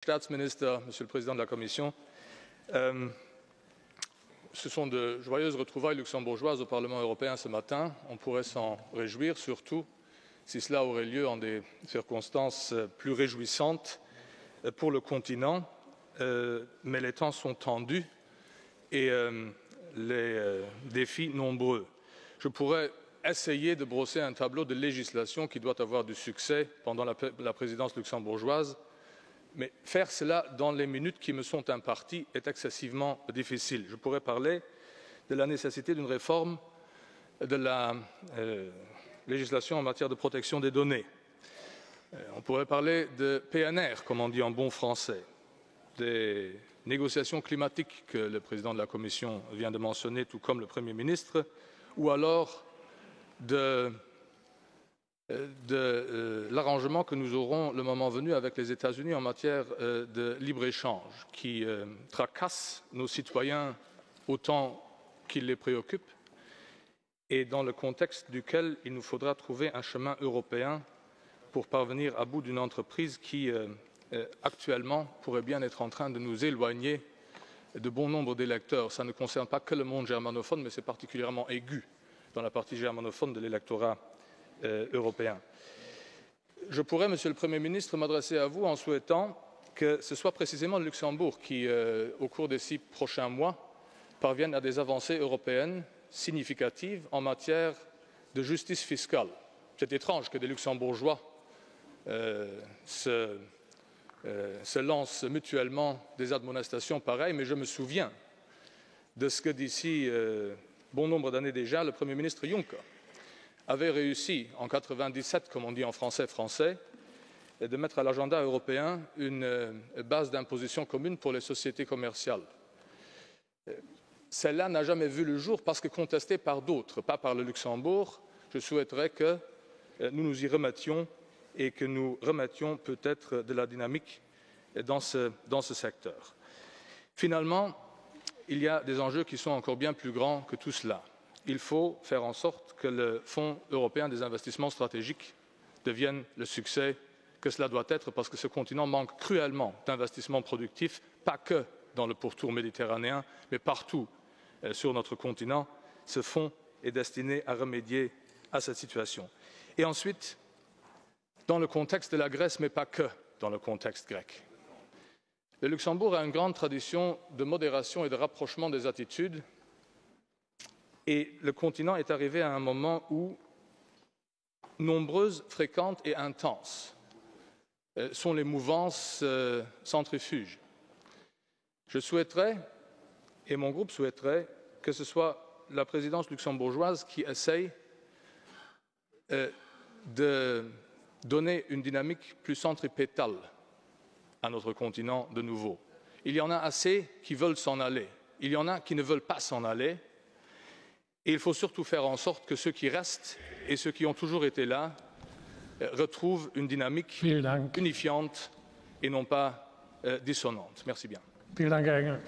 Staatsminister, Monsieur le Président de la Commission, ce sont de joyeuses retrouvailles luxembourgeoises au Parlement européen ce matin. On pourrait s'en réjouir, surtout si cela aurait lieu en des circonstances plus réjouissantes pour le continent. Mais les temps sont tendus et les défis nombreux. Je pourrais essayer de brosser un tableau de législation qui doit avoir du succès pendant la présidence luxembourgeoise, mais faire cela dans les minutes qui me sont imparties est excessivement difficile. Je pourrais parler de la nécessité d'une réforme de la législation en matière de protection des données. On pourrait parler de PNR, comme on dit en bon français, des négociations climatiques que le président de la Commission vient de mentionner, tout comme le Premier ministre, ou alors de l'arrangement que nous aurons le moment venu avec les États-Unis en matière de libre-échange, qui tracasse nos citoyens autant qu'il les préoccupe, et dans le contexte duquel il nous faudra trouver un chemin européen pour parvenir à bout d'une entreprise qui, actuellement, pourrait bien être en train de nous éloigner de bon nombre d'électeurs. Ça ne concerne pas que le monde germanophone, mais c'est particulièrement aigu dans la partie germanophone de l'électorat européen. Je pourrais, Monsieur le Premier ministre, m'adresser à vous en souhaitant que ce soit précisément le Luxembourg qui, au cours des 6 prochains mois, parvienne à des avancées européennes significatives en matière de justice fiscale. C'est étrange que des Luxembourgeois se lancent mutuellement des admonestations pareilles, mais je me souviens de ce que d'ici bon nombre d'années déjà, le Premier ministre Juncker avait réussi en 1997, comme on dit en français, de mettre à l'agenda européen une base d'imposition commune pour les sociétés commerciales. Celle-là n'a jamais vu le jour parce que contestée par d'autres, pas par le Luxembourg. Je souhaiterais que nous nous y remettions et que nous remettions peut-être de la dynamique dans ce secteur. Finalement, il y a des enjeux qui sont encore bien plus grands que tout cela. Il faut faire en sorte que le Fonds européen des investissements stratégiques devienne le succès que cela doit être, parce que ce continent manque cruellement d'investissements productifs, pas que dans le pourtour méditerranéen, mais partout sur notre continent. Ce fonds est destiné à remédier à cette situation. Et ensuite, dans le contexte de la Grèce, mais pas que dans le contexte grec. Le Luxembourg a une grande tradition de modération et de rapprochement des attitudes, et le continent est arrivé à un moment où nombreuses, fréquentes et intenses sont les mouvances centrifuges. Je souhaiterais, et mon groupe souhaiterait, que ce soit la présidence luxembourgeoise qui essaye de donner une dynamique plus centripétale à notre continent de nouveau. Il y en a assez qui veulent s'en aller, il y en a qui ne veulent pas s'en aller, et il faut surtout faire en sorte que ceux qui restent et ceux qui ont toujours été là retrouvent une dynamique unifiante et non pas dissonante. Merci bien. Vielen Dank, Herr Engel.